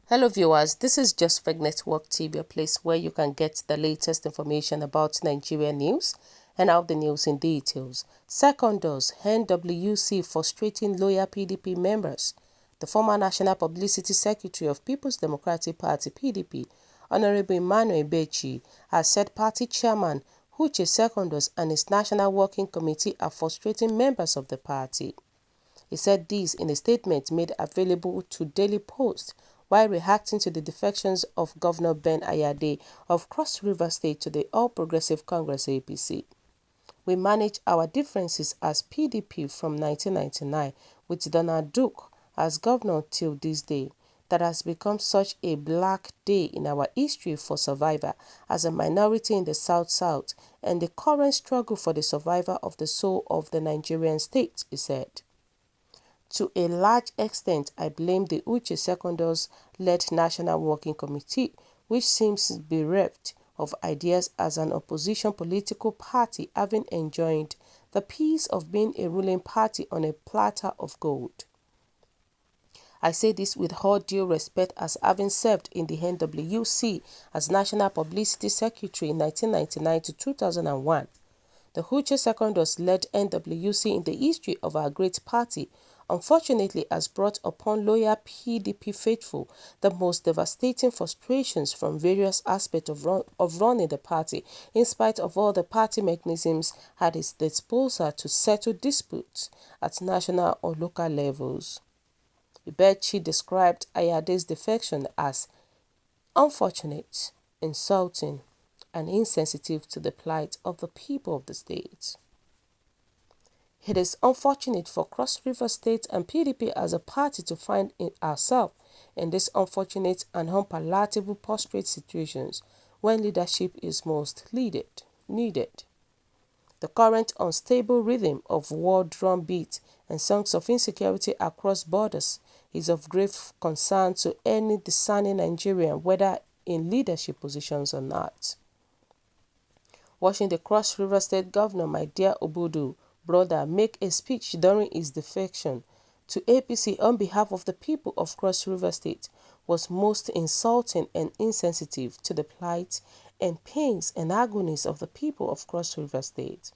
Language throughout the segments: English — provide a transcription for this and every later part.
Hello viewers, this is Just Network TV, a place where you can get the latest information about Nigerian news and out the news in details. C0NDUS, NWC frustrating loyal PDP members. The former National Publicity Secretary of People's Democratic Party (PDP), Honorable Emmanuel Ibeshi, has said party chairman Uche C0NDUS and his National Working Committee are frustrating members of the party. He said this in a statement made available to Daily Post while reacting to the defections of Governor Ben Ayade of Cross River State to the All Progressive Congress (APC). We manage our differences as PDP from 1999 with Donald Duke as governor till this day. That has become such a black day in our history for survivor as a minority in the South-South and the current struggle for the survival of the soul of the Nigerian state, he said. To a large extent, I blame the Uche C0NDUS-led National Working Committee, which seems bereft of ideas as an opposition political party having enjoyed the peace of being a ruling party on a platter of gold. I say this with all due respect as having served in the NWC as National Publicity Secretary in 1999 to 2001. The Uche C0NDUS-led NWC in the history of our great party unfortunately has brought upon loyal PDP faithful the most devastating frustrations from various aspects of running the party in spite of all the party mechanisms at its disposal to settle disputes at national or local levels. Ibeshi described Ayade's defection as unfortunate, insulting, and insensitive to the plight of the people of the state. It is unfortunate for Cross River State and PDP as a party to find ourselves in these unfortunate and unpalatable prostrate situations when leadership is most needed. The current unstable rhythm of war drumbeat and songs of insecurity across borders is of grave concern to any discerning Nigerian, whether in leadership positions or not. Watching the Cross River State Governor, my dear Obodo, brother, make a speech during his defection to APC on behalf of the people of Cross River State was most insulting and insensitive to the plight and pains and agonies of the people of Cross River State.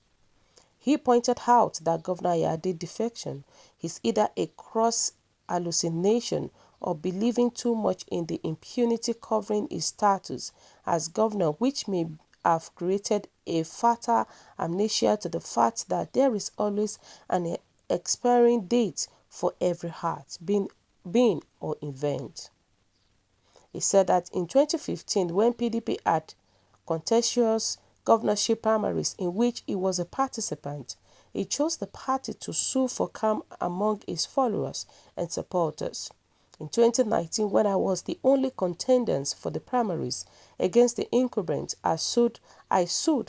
He pointed out that Governor Ayade's defection is either a cross hallucination or believing too much in the impunity covering his status as governor, which may have created a fatal amnesia to the fact that there is always an expiring date for every heart, being or event. He said that in 2015, when PDP had contentious governorship primaries in which he was a participant, he chose the party to sue for calm among his followers and supporters. In 2019, when I was the only contenders for the primaries against the incumbent, I sued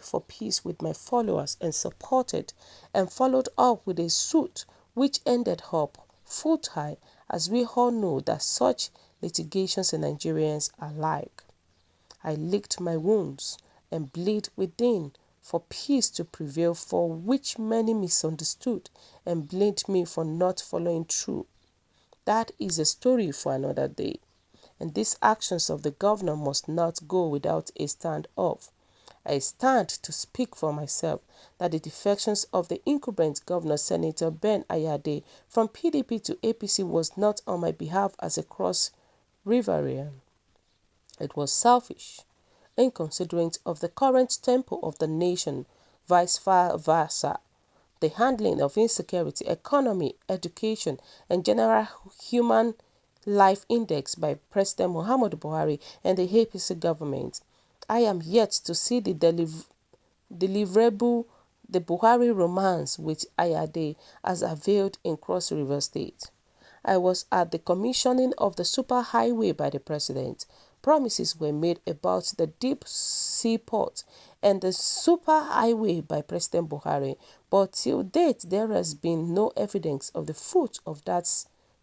for peace with my followers and supported and followed up with a suit which ended up futile, as we all know that such litigations in Nigerians are like. I licked my wounds and bleed within for peace to prevail, for which many misunderstood and blamed me for not following through. That is a story for another day, and these actions of the governor must not go without a stand-off. I stand to speak for myself that the defections of the incumbent governor, Senator Ben Ayade, from PDP to APC was not on my behalf as a Cross Riverian. It was selfish, inconsiderate of the current tempo of the nation, vice versa. The handling of insecurity, economy, education, and general human life index by President Muhammadu Buhari and the APC government. I am yet to see the deliverable the Buhari romance with Ayade as availed in Cross River State. I was at the commissioning of the superhighway by the president. Promises were made about the deep sea port and the superhighway by President Buhari, but till date there has been no evidence of the fruit of that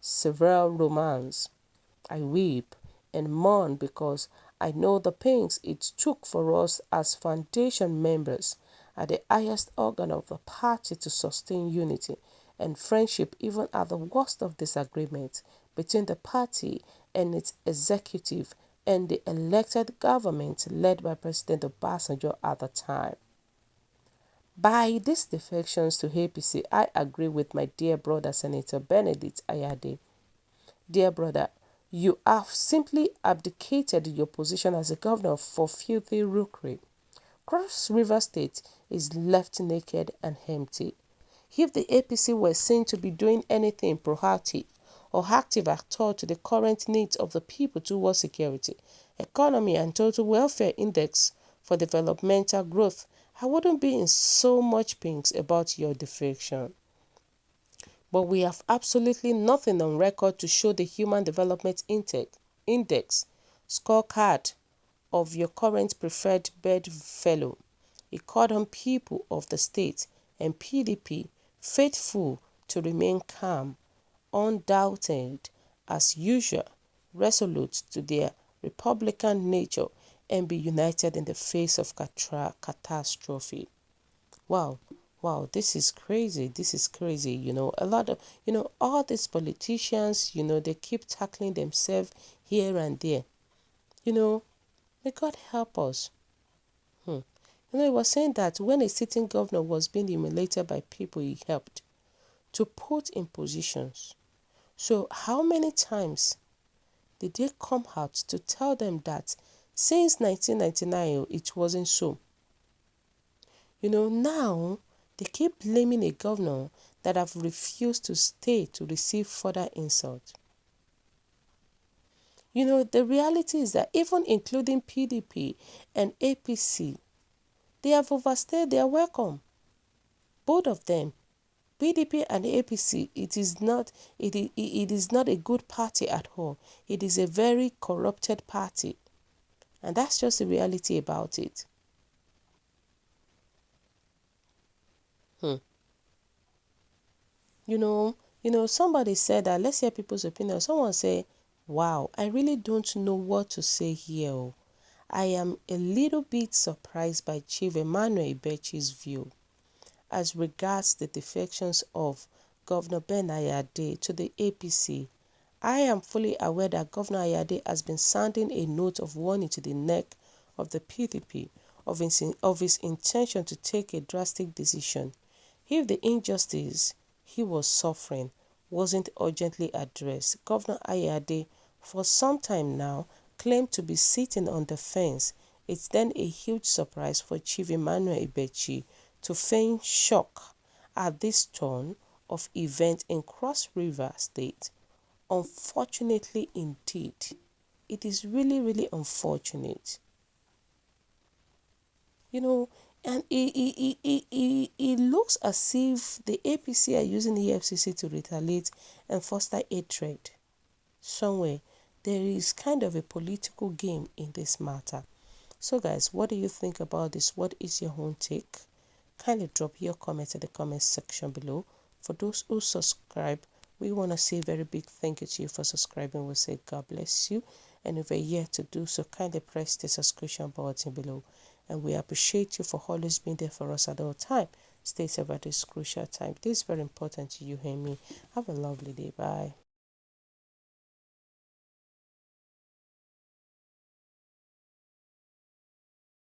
several romance. I weep and mourn because I know the pains it took for us as foundation members at the highest organ of the party to sustain unity and friendship even at the worst of disagreement between the party and its executive and the elected government led by President Obasanjo at the time. By these defections to APC, I agree with my dear brother Senator Benedict Ayade. Dear brother, you have simply abdicated your position as a governor for filthy rookery. Cross River State is left naked and empty. If the APC were seen to be doing anything proactive or active at all to the current needs of the people towards security, economy and total welfare index for developmental growth, I wouldn't be in so much pains about your defection. But we have absolutely nothing on record to show the Human Development Index scorecard of your current preferred bedfellow. He called on people of the state and PDP faithful to remain calm, undoubted, as usual, resolute to their republican nature, and be united in the face of catastrophe. Wow, wow, this is crazy. This is crazy. A lot of, all these politicians, they keep tackling themselves here and there. May God help us. He was saying that when a sitting governor was being humiliated by people he helped to put in positions. So how many times did they come out to tell them that since 1999 it wasn't so? Now they keep blaming a governor that have refused to stay to receive further insult. The reality is that even including PDP and APC, they have overstayed their welcome. Both of them, PDP and APC, it is not a good party at all. It is a very corrupted party. And that's just the reality about it. Somebody said that, let's hear people's opinion. Someone say, wow, I really don't know what to say here. I am a little bit surprised by Chief Emmanuel Ibeshi's view as regards the defections of Governor Ben Ayade to the APC. I am fully aware that Governor Ayade has been sounding a note of warning to the neck of the PDP of his intention to take a drastic decision if the injustice he was suffering wasn't urgently addressed. Governor Ayade, for some time now, claimed to be sitting on the fence. It's then a huge surprise for Chief Emmanuel Ibeshi to feign shock at this turn of events in Cross River State. Unfortunately indeed, it is really, really unfortunate. And it looks as if the APC are using the EFCC to retaliate and foster hatred. Somewhere, there is kind of a political game in this matter. So guys, what do you think about this? What is your own take? Kindly drop your comments in the comment section below. For those who subscribe, we want to say a very big thank you to you for subscribing. We say God bless you. And if you're yet to do so, kindly press the subscription button below. And we appreciate you for always being there for us at all time. Stay safe at this crucial time. This is very important to you and me. Have a lovely day. Bye.